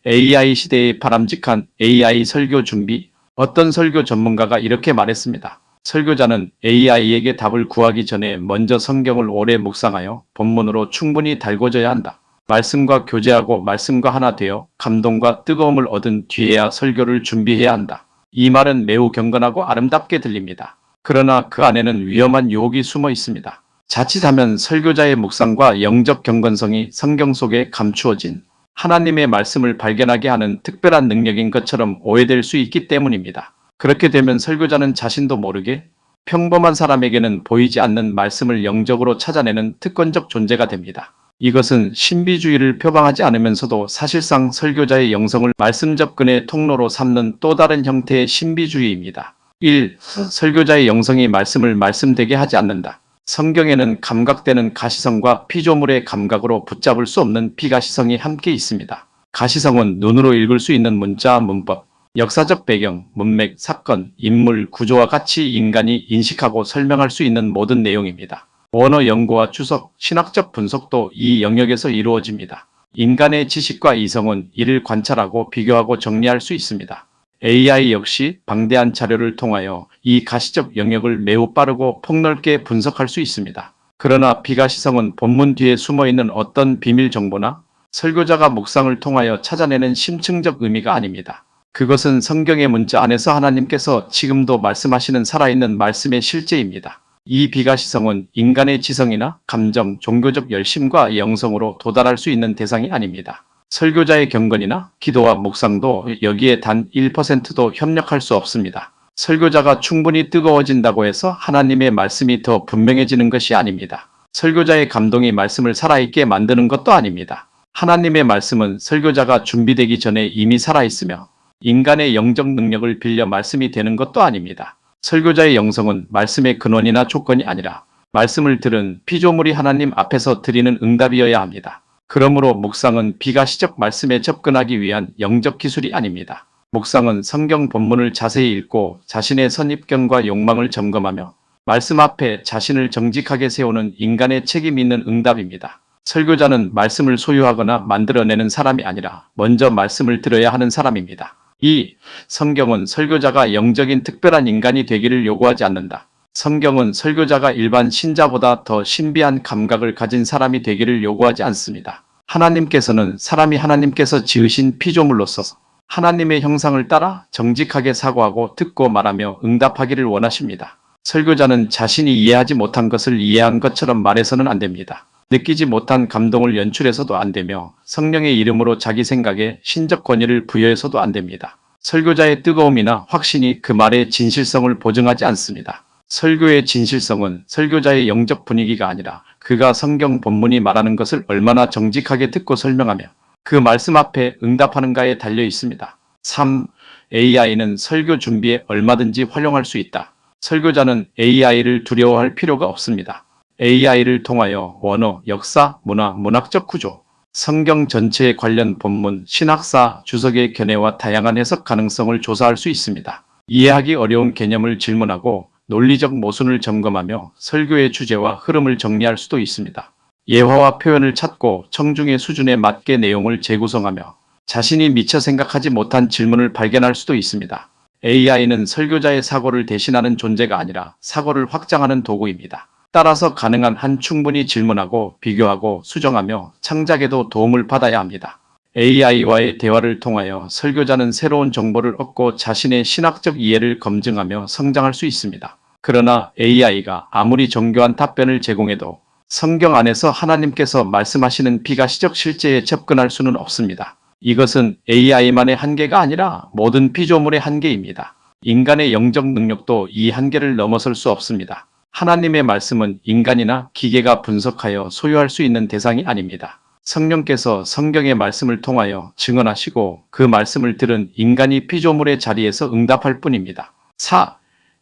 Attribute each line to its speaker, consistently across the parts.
Speaker 1: AI 시대의 바람직한 AI 설교 준비. 어떤 설교 전문가가 이렇게 말했습니다. 설교자는 AI에게 답을 구하기 전에 먼저 성경을 오래 묵상하여 본문으로 충분히 달궈져야 한다. 말씀과 교제하고 말씀과 하나 되어 감동과 뜨거움을 얻은 뒤에야 설교를 준비해야 한다. 이 말은 매우 경건하고 아름답게 들립니다. 그러나 그 안에는 위험한 유혹이 숨어 있습니다. 자칫하면 설교자의 묵상과 영적 경건성이 성경 속에 감추어진 하나님의 말씀을 발견하게 하는 특별한 능력인 것처럼 오해될 수 있기 때문입니다. 그렇게 되면 설교자는 자신도 모르게 평범한 사람에게는 보이지 않는 말씀을 영적으로 찾아내는 특권적 존재가 됩니다. 이것은 신비주의를 표방하지 않으면서도 사실상 설교자의 영성을 말씀 접근의 통로로 삼는 또 다른 형태의 신비주의입니다. 1. 설교자의 영성이 말씀을 말씀되게 하지 않는다. 성경에는 감각되는 가시성과 피조물의 감각으로 붙잡을 수 없는 비가시성이 함께 있습니다. 가시성은 눈으로 읽을 수 있는 문자, 문법, 역사적 배경, 문맥, 사건, 인물, 구조와 같이 인간이 인식하고 설명할 수 있는 모든 내용입니다. 언어 연구와 추석, 신학적 분석도 이 영역에서 이루어집니다. 인간의 지식과 이성은 이를 관찰하고 비교하고 정리할 수 있습니다. AI 역시 방대한 자료를 통하여 이 가시적 영역을 매우 빠르고 폭넓게 분석할 수 있습니다. 그러나 비가시성은 본문 뒤에 숨어있는 어떤 비밀 정보나 설교자가 묵상을 통하여 찾아내는 심층적 의미가 아닙니다. 그것은 성경의 문자 안에서 하나님께서 지금도 말씀하시는 살아있는 말씀의 실제입니다. 이 비가시성은 인간의 지성이나 감정, 종교적 열심과 영성으로 도달할 수 있는 대상이 아닙니다. 설교자의 경건이나 기도와 묵상도 여기에 단 1%도 협력할 수 없습니다. 설교자가 충분히 뜨거워진다고 해서 하나님의 말씀이 더 분명해지는 것이 아닙니다. 설교자의 감동이 말씀을 살아있게 만드는 것도 아닙니다. 하나님의 말씀은 설교자가 준비되기 전에 이미 살아있으며 인간의 영적 능력을 빌려 말씀이 되는 것도 아닙니다. 설교자의 영성은 말씀의 근원이나 조건이 아니라 말씀을 들은 피조물이 하나님 앞에서 드리는 응답이어야 합니다. 그러므로 묵상은 비가시적 말씀에 접근하기 위한 영적 기술이 아닙니다. 묵상은 성경 본문을 자세히 읽고 자신의 선입견과 욕망을 점검하며 말씀 앞에 자신을 정직하게 세우는 인간의 책임 있는 응답입니다. 설교자는 말씀을 소유하거나 만들어내는 사람이 아니라 먼저 말씀을 들어야 하는 사람입니다. 2. 성경은 설교자가 영적인 특별한 인간이 되기를 요구하지 않는다. 성경은 설교자가 일반 신자보다 더 신비한 감각을 가진 사람이 되기를 요구하지 않습니다. 하나님께서는 사람이 하나님께서 지으신 피조물로서 하나님의 형상을 따라 정직하게 사고하고 듣고 말하며 응답하기를 원하십니다. 설교자는 자신이 이해하지 못한 것을 이해한 것처럼 말해서는 안 됩니다. 느끼지 못한 감동을 연출해서도 안 되며 성령의 이름으로 자기 생각에 신적 권위를 부여해서도 안 됩니다. 설교자의 뜨거움이나 확신이 그 말의 진실성을 보증하지 않습니다. 설교의 진실성은 설교자의 영적 분위기가 아니라 그가 성경 본문이 말하는 것을 얼마나 정직하게 듣고 설명하며 그 말씀 앞에 응답하는가에 달려 있습니다. 3. AI는 설교 준비에 얼마든지 활용할 수 있다. 설교자는 AI를 두려워할 필요가 없습니다. AI를 통하여 원어, 역사, 문화, 문학적 구조, 성경 전체에 관련 본문, 신학사, 주석의 견해와 다양한 해석 가능성을 조사할 수 있습니다. 이해하기 어려운 개념을 질문하고 논리적 모순을 점검하며 설교의 주제와 흐름을 정리할 수도 있습니다. 예화와 표현을 찾고 청중의 수준에 맞게 내용을 재구성하며 자신이 미처 생각하지 못한 질문을 발견할 수도 있습니다. AI는 설교자의 사고를 대신하는 존재가 아니라 사고를 확장하는 도구입니다. 따라서 가능한 한 충분히 질문하고 비교하고 수정하며 창작에도 도움을 받아야 합니다. AI와의 대화를 통하여 설교자는 새로운 정보를 얻고 자신의 신학적 이해를 검증하며 성장할 수 있습니다. 그러나 AI가 아무리 정교한 답변을 제공해도 성경 안에서 하나님께서 말씀하시는 비가시적 실제에 접근할 수는 없습니다. 이것은 AI만의 한계가 아니라 모든 피조물의 한계입니다. 인간의 영적 능력도 이 한계를 넘어설 수 없습니다. 하나님의 말씀은 인간이나 기계가 분석하여 소유할 수 있는 대상이 아닙니다. 성령께서 성경의 말씀을 통하여 증언하시고 그 말씀을 들은 인간이 피조물의 자리에서 응답할 뿐입니다. 4.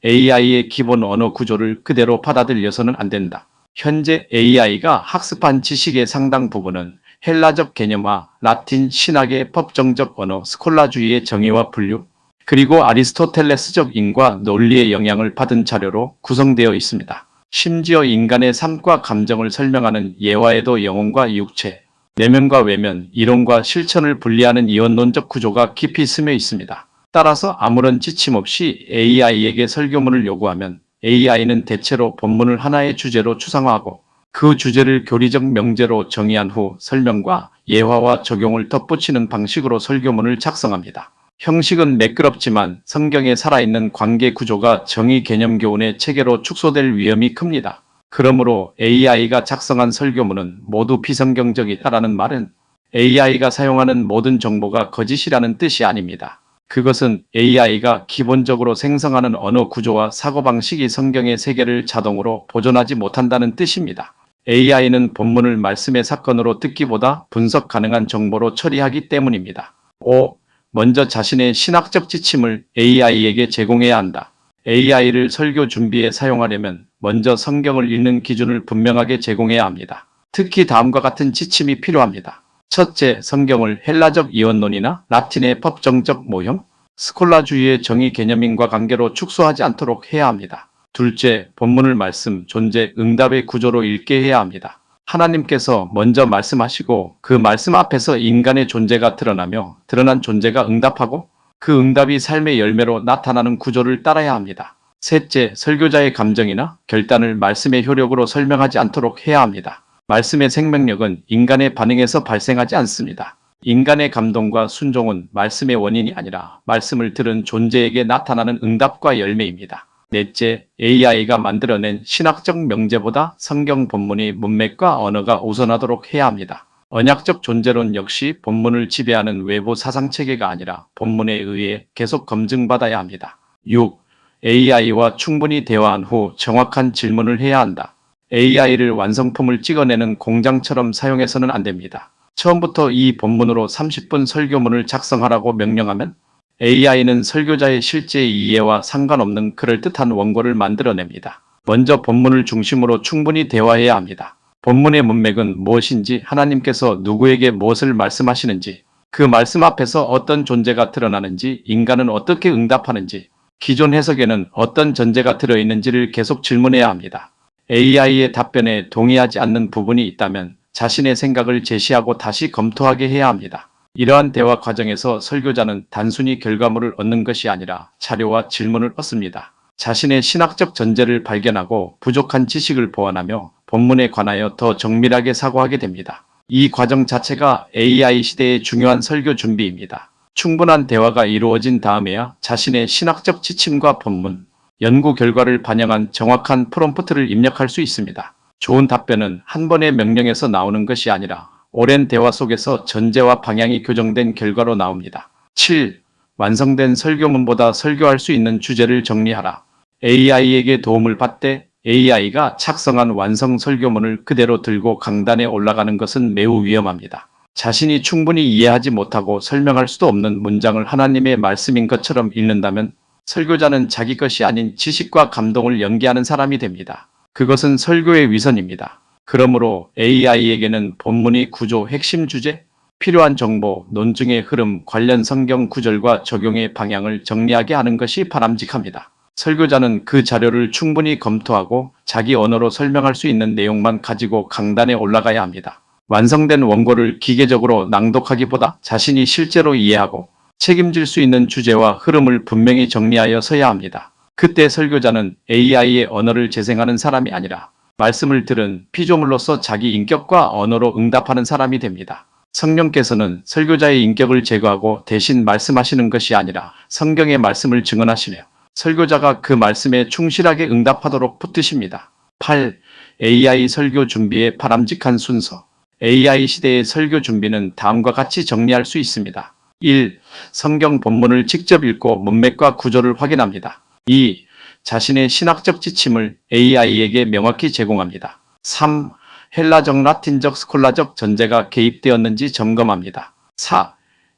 Speaker 1: AI의 기본 언어 구조를 그대로 받아들여서는 안 된다. 현재 AI가 학습한 지식의 상당 부분은 헬라적 개념화, 라틴 신학의 법정적 언어, 스콜라주의의 정의와 분류, 그리고 아리스토텔레스적 인과 논리의 영향을 받은 자료로 구성되어 있습니다. 심지어 인간의 삶과 감정을 설명하는 예화에도 영혼과 육체, 내면과 외면, 이론과 실천을 분리하는 이원론적 구조가 깊이 스며 있습니다. 따라서 아무런 지침 없이 AI에게 설교문을 요구하면 AI는 대체로 본문을 하나의 주제로 추상화하고 그 주제를 교리적 명제로 정의한 후 설명과 예화와 적용을 덧붙이는 방식으로 설교문을 작성합니다. 형식은 매끄럽지만 성경에 살아있는 관계 구조가 정의 개념 교훈의 체계로 축소될 위험이 큽니다. 그러므로 AI가 작성한 설교문은 모두 비성경적이다라는 말은 AI가 사용하는 모든 정보가 거짓이라는 뜻이 아닙니다. 그것은 AI가 기본적으로 생성하는 언어 구조와 사고방식이 성경의 세계를 자동으로 보존하지 못한다는 뜻입니다. AI는 본문을 말씀의 사건으로 듣기보다 분석 가능한 정보로 처리하기 때문입니다. 5. 먼저 자신의 신학적 지침을 AI에게 제공해야 한다. AI를 설교 준비에 사용하려면 먼저 성경을 읽는 기준을 분명하게 제공해야 합니다. 특히 다음과 같은 지침이 필요합니다. 첫째, 성경을 헬라적 이원론이나 라틴의 법정적 모형, 스콜라주의의 정의 개념인과 관계로 축소하지 않도록 해야 합니다. 둘째, 본문을 말씀, 존재, 응답의 구조로 읽게 해야 합니다. 하나님께서 먼저 말씀하시고 그 말씀 앞에서 인간의 존재가 드러나며 드러난 존재가 응답하고 그 응답이 삶의 열매로 나타나는 구조를 따라야 합니다. 셋째, 설교자의 감정이나 결단을 말씀의 효력으로 설명하지 않도록 해야 합니다. 말씀의 생명력은 인간의 반응에서 발생하지 않습니다. 인간의 감동과 순종은 말씀의 원인이 아니라 말씀을 들은 존재에게 나타나는 응답과 열매입니다. 넷째, AI가 만들어낸 신학적 명제보다 성경 본문의 문맥과 언어가 우선하도록 해야 합니다. 언약적 존재론 역시 본문을 지배하는 외부 사상체계가 아니라 본문에 의해 계속 검증받아야 합니다. 6. AI와 충분히 대화한 후 정확한 질문을 해야 한다. AI를 완성품을 찍어내는 공장처럼 사용해서는 안 됩니다. 처음부터 이 본문으로 30분 설교문을 작성하라고 명령하면 AI는 설교자의 실제 이해와 상관없는 그럴듯한 원고를 만들어냅니다. 먼저 본문을 중심으로 충분히 대화해야 합니다. 본문의 문맥은 무엇인지, 하나님께서 누구에게 무엇을 말씀하시는지, 그 말씀 앞에서 어떤 존재가 드러나는지, 인간은 어떻게 응답하는지, 기존 해석에는 어떤 전제가 들어있는지를 계속 질문해야 합니다. AI의 답변에 동의하지 않는 부분이 있다면 자신의 생각을 제시하고 다시 검토하게 해야 합니다. 이러한 대화 과정에서 설교자는 단순히 결과물을 얻는 것이 아니라 자료와 질문을 얻습니다. 자신의 신학적 전제를 발견하고 부족한 지식을 보완하며 본문에 관하여 더 정밀하게 사고하게 됩니다. 이 과정 자체가 AI 시대의 중요한 설교 준비입니다. 충분한 대화가 이루어진 다음에야 자신의 신학적 지침과 본문, 연구 결과를 반영한 정확한 프롬프트를 입력할 수 있습니다. 좋은 답변은 한 번의 명령에서 나오는 것이 아니라 오랜 대화 속에서 전제와 방향이 교정된 결과로 나옵니다. 7. 완성된 설교문보다 설교할 수 있는 주제를 정리하라. AI에게 도움을 받되 AI가 작성한 완성 설교문을 그대로 들고 강단에 올라가는 것은 매우 위험합니다. 자신이 충분히 이해하지 못하고 설명할 수도 없는 문장을 하나님의 말씀인 것처럼 읽는다면 설교자는 자기 것이 아닌 지식과 감동을 연기하는 사람이 됩니다. 그것은 설교의 위선입니다. 그러므로 AI에게는 본문의 구조, 핵심 주제, 필요한 정보, 논증의 흐름, 관련 성경 구절과 적용의 방향을 정리하게 하는 것이 바람직합니다. 설교자는 그 자료를 충분히 검토하고 자기 언어로 설명할 수 있는 내용만 가지고 강단에 올라가야 합니다. 완성된 원고를 기계적으로 낭독하기보다 자신이 실제로 이해하고 책임질 수 있는 주제와 흐름을 분명히 정리하여 서야 합니다. 그때 설교자는 AI의 언어를 재생하는 사람이 아니라 말씀을 들은 피조물로서 자기 인격과 언어로 응답하는 사람이 됩니다. 성령께서는 설교자의 인격을 제거하고 대신 말씀하시는 것이 아니라 성경의 말씀을 증언하시며 설교자가 그 말씀에 충실하게 응답하도록 붙드십니다. 8. AI 설교 준비의 바람직한 순서. AI 시대의 설교 준비는 다음과 같이 정리할 수 있습니다. 1. 성경 본문을 직접 읽고 문맥과 구조를 확인합니다. 2. 자신의 신학적 지침을 AI에게 명확히 제공합니다. 3. 헬라적, 라틴적, 스콜라적 전제가 개입되었는지 점검합니다. 4.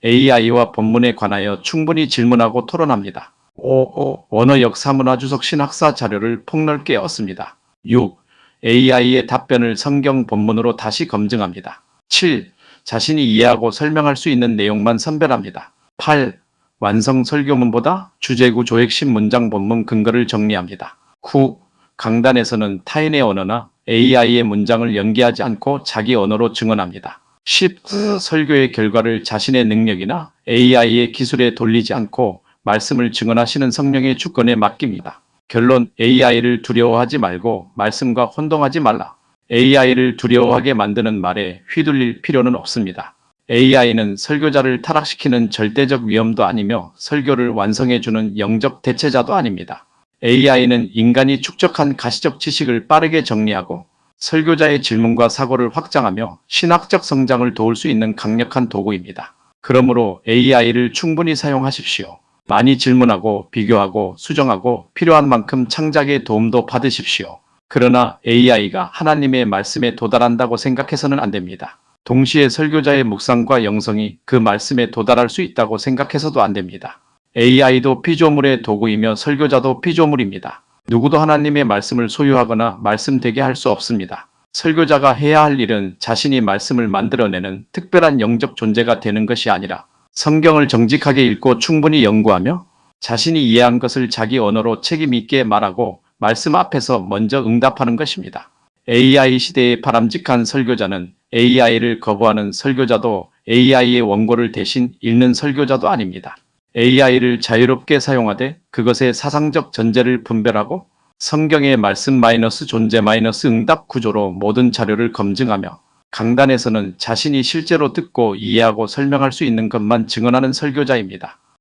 Speaker 1: AI와 본문에 관하여 충분히 질문하고 토론합니다. 5. 원어 역사문화 주석 신학사 자료를 폭넓게 얻습니다. 6. AI의 답변을 성경 본문으로 다시 검증합니다. 7. 자신이 이해하고 설명할 수 있는 내용만 선별합니다. 8. 완성 설교문보다 주제구조 핵심 문장 본문 근거를 정리합니다. 9. 강단에서는 타인의 언어나 AI의 문장을 연기하지 않고 자기 언어로 증언합니다. 10. 설교의 결과를 자신의 능력이나 AI의 기술에 돌리지 않고 말씀을 증언하시는 성령의 주권에 맡깁니다. 결론: AI를 두려워하지 말고 말씀과 혼동하지 말라. AI를 두려워하게 만드는 말에 휘둘릴 필요는 없습니다. AI는 설교자를 타락시키는 절대적 위험도 아니며 설교를 완성해주는 영적 대체자도 아닙니다. AI는 인간이 축적한 가시적 지식을 빠르게 정리하고 설교자의 질문과 사고를 확장하며 신학적 성장을 도울 수 있는 강력한 도구입니다. 그러므로 AI를 충분히 사용하십시오. 많이 질문하고 비교하고 수정하고 필요한 만큼 창작의 도움도 받으십시오. 그러나 AI가 하나님의 말씀에 도달한다고 생각해서는 안 됩니다. 동시에 설교자의 묵상과 영성이 그 말씀에 도달할 수 있다고 생각해서도 안 됩니다. AI도 피조물의 도구이며 설교자도 피조물입니다. 누구도 하나님의 말씀을 소유하거나 말씀되게 할 수 없습니다. 설교자가 해야 할 일은 자신이 말씀을 만들어내는 특별한 영적 존재가 되는 것이 아니라 성경을 정직하게 읽고 충분히 연구하며 자신이 이해한 것을 자기 언어로 책임 있게 말하고 말씀 앞에서 먼저 응답하는 것입니다. AI 시대의 바람직한 설교자는 AI를 거부하는 설교자도 AI의 원고를 대신 읽는 설교자도 아닙니다. AI를 자유롭게 사용하되 그것의 사상적 전제를 분별하고 성경의 말씀 존재 응답 구조로 모든 자료를 검증하며 강단에서는 자신이 실제로 듣고 이해하고 설명할 수 있는 것만 증언하는 설교자입니다.